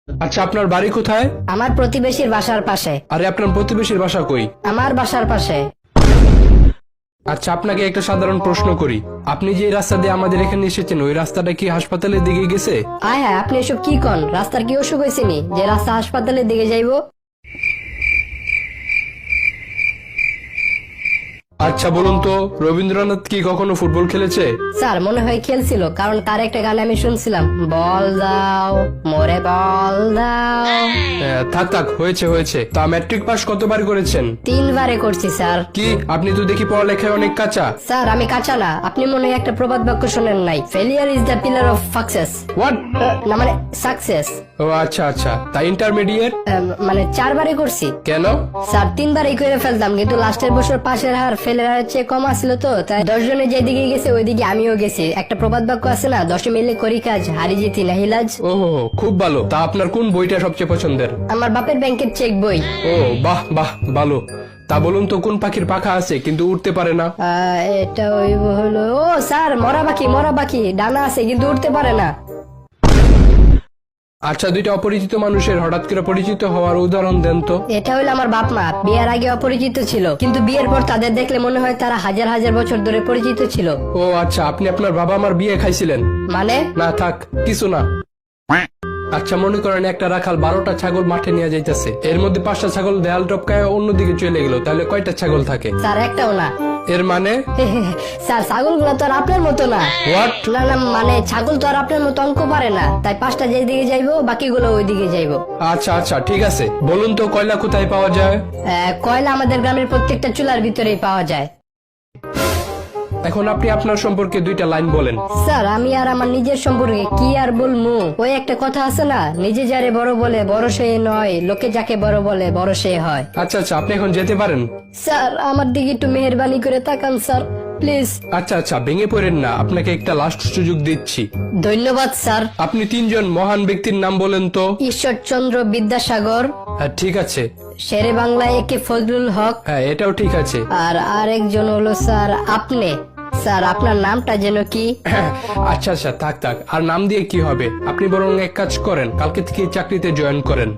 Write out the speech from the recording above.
আচ্ছা, আপনার বাড়ি কোথায়? আমার প্রতিবেশীর বাসার পাশে। আরে, আপনার প্রতিবেশীর বাসা কই? আমার বাসার পাশে। আচ্ছা, আপনাকে একটা সাধারণ প্রশ্ন করি। আপনি যে রাস্তা দিয়ে আমাদের এখানে এসেছেন, ওই রাস্তাটা কি হাসপাতালের দিকে গেছে? আয় হ্যাঁ, আপনি এসব কি কন? রাস্তার কি অসুখ হয়েছে নি যে রাস্তা হাসপাতালের দিকে যাইবো? আচ্ছা বলুন তো, রবীন্দ্রনাথ কি কখনো ফুটবল খেলেছে? স্যার মনে হয় খেলছিল, কারণ তার একটা গান আমি শুনছিলাম, বল দাও মোরে বল দাও। থাক থাক, হয়েছে হয়েছে। তা ম্যাট্রিক পাস কতবার করেছেন? 3 বারে করছি স্যার। কি, আপনি তো দেখি পড়ালেখায় অনেক কাঁচা। স্যার আমি কাঁচা না, আপনি মনে হয় একটা প্রবাদ বাক্য শোনেন নাই, failure is the pillar of success. What? না মানে সাকসেস। ও আচ্ছা আচ্ছা, তা ইন্টারমিডিয়েট? মানে 4 বারে করছি। কেন? স্যার 3 বারই করে ফেলতাম, কিন্তু লাস্টের বছর পাশের হার ফেলের হারের চেয়ে কম আসছিল, তো তাই 10 জনে যেদিকে গেছে ওইদিকে আমিও গেছি। একটা প্রবাদ বাক্য আছে না, 10 মিলে করি কাজ, হারি জিতি নাহিলাজ। ও খুব ভালো। তা আপনার কোন বইটা সবচেয়ে পছন্দের? আমার বাপের ব্যাংকের চেক বই। ও বাহ বাহ, ভালো। তা বলুন তো, কোন পাখির পাখা আছে কিন্তু উঠতে পারে না? এটা ওই হলো, ও স্যার মরা পাখি ডানা আছে কিন্তু উঠতে পারে না। আচ্ছা, দুইটা অপরিচিত মানুষের হঠাৎ করে পরিচিত হওয়ার উদাহরণ দেন তো। এটা হইলো আমার বাপ মা, বিয়ের আগে অপরিচিত ছিল, কিন্তু বিয়ের পর তাদের দেখলে মনে হয় তারা হাজার হাজার বছর ধরে পরিচিত ছিল। ও আচ্ছা, আপনি আপনার বাবা মার বিয়ে খাইছিলেন? মানে? না থাক, কিছু না। আচ্ছা, মনে করেন একটা রাখাল 12টা ছাগল মাঠে নিয়ে যাইতেছে, এর মধ্যে 5টা ছাগল দেয়াল টপকায় অন্যদিকে চলে গেল, তাহলে কয়টা ছাগল থাকে? স্যার একটাও না। এর মানে? স্যার ছাগলগুলো তো আর আপনার মতো না। হোয়াট? না না, মানে ছাগল তো আর আপনার মতো অঙ্ক পারে না, তাই 5টা যেদিকে যাইবো বাকিগুলো ওইদিকে যাইবো। আচ্ছা আচ্ছা, ঠিক আছে। বলুন তো, কয়লা কোথায় পাওয়া যায়? কয়লা আমাদের গ্রামের প্রত্যেকটা চুলার ভিতরেই পাওয়া যায়। এখন আপনি আপনার সম্পর্কে 2টা লাইন বলেন। স্যার আমি আর আমার নিজের সম্পর্কে কি আর বলবো? ওই একটা কথা আছে না, নিজে যারে বড় বলে বড় সে নয়, লোকে যাকে বড় বলে বড় সে হয়। আচ্ছা আচ্ছা, আপনি এখন যেতে পারেন। স্যার আমার দিকে একটু মেহেরবানি করে তাকান স্যার, প্লিজ। আচ্ছা আচ্ছা, ভেঙে পড়েন না, আপনাকে একটা লাস্ট সুযোগ দিচ্ছি। ধন্যবাদ স্যার। আপনি 3 জন মহান ব্যক্তির নাম বলেন তো। ঈশ্বরচন্দ্র বিদ্যাসাগর, হ্যাঁ ঠিক আছে। শেরে বাংলা একে ফজলুল হক, হ্যাঁ এটাও ঠিক আছে। আর আরেকজন হলো স্যার আপনি। স্যার আপনার নামটা যেন কি? আচ্ছা আচ্ছা, থাক থাক, আর নাম দিয়ে কি হবে? আপনি বরং এক কাজ করেন, কালকে থেকে চাকরিতে জয়েন করেন।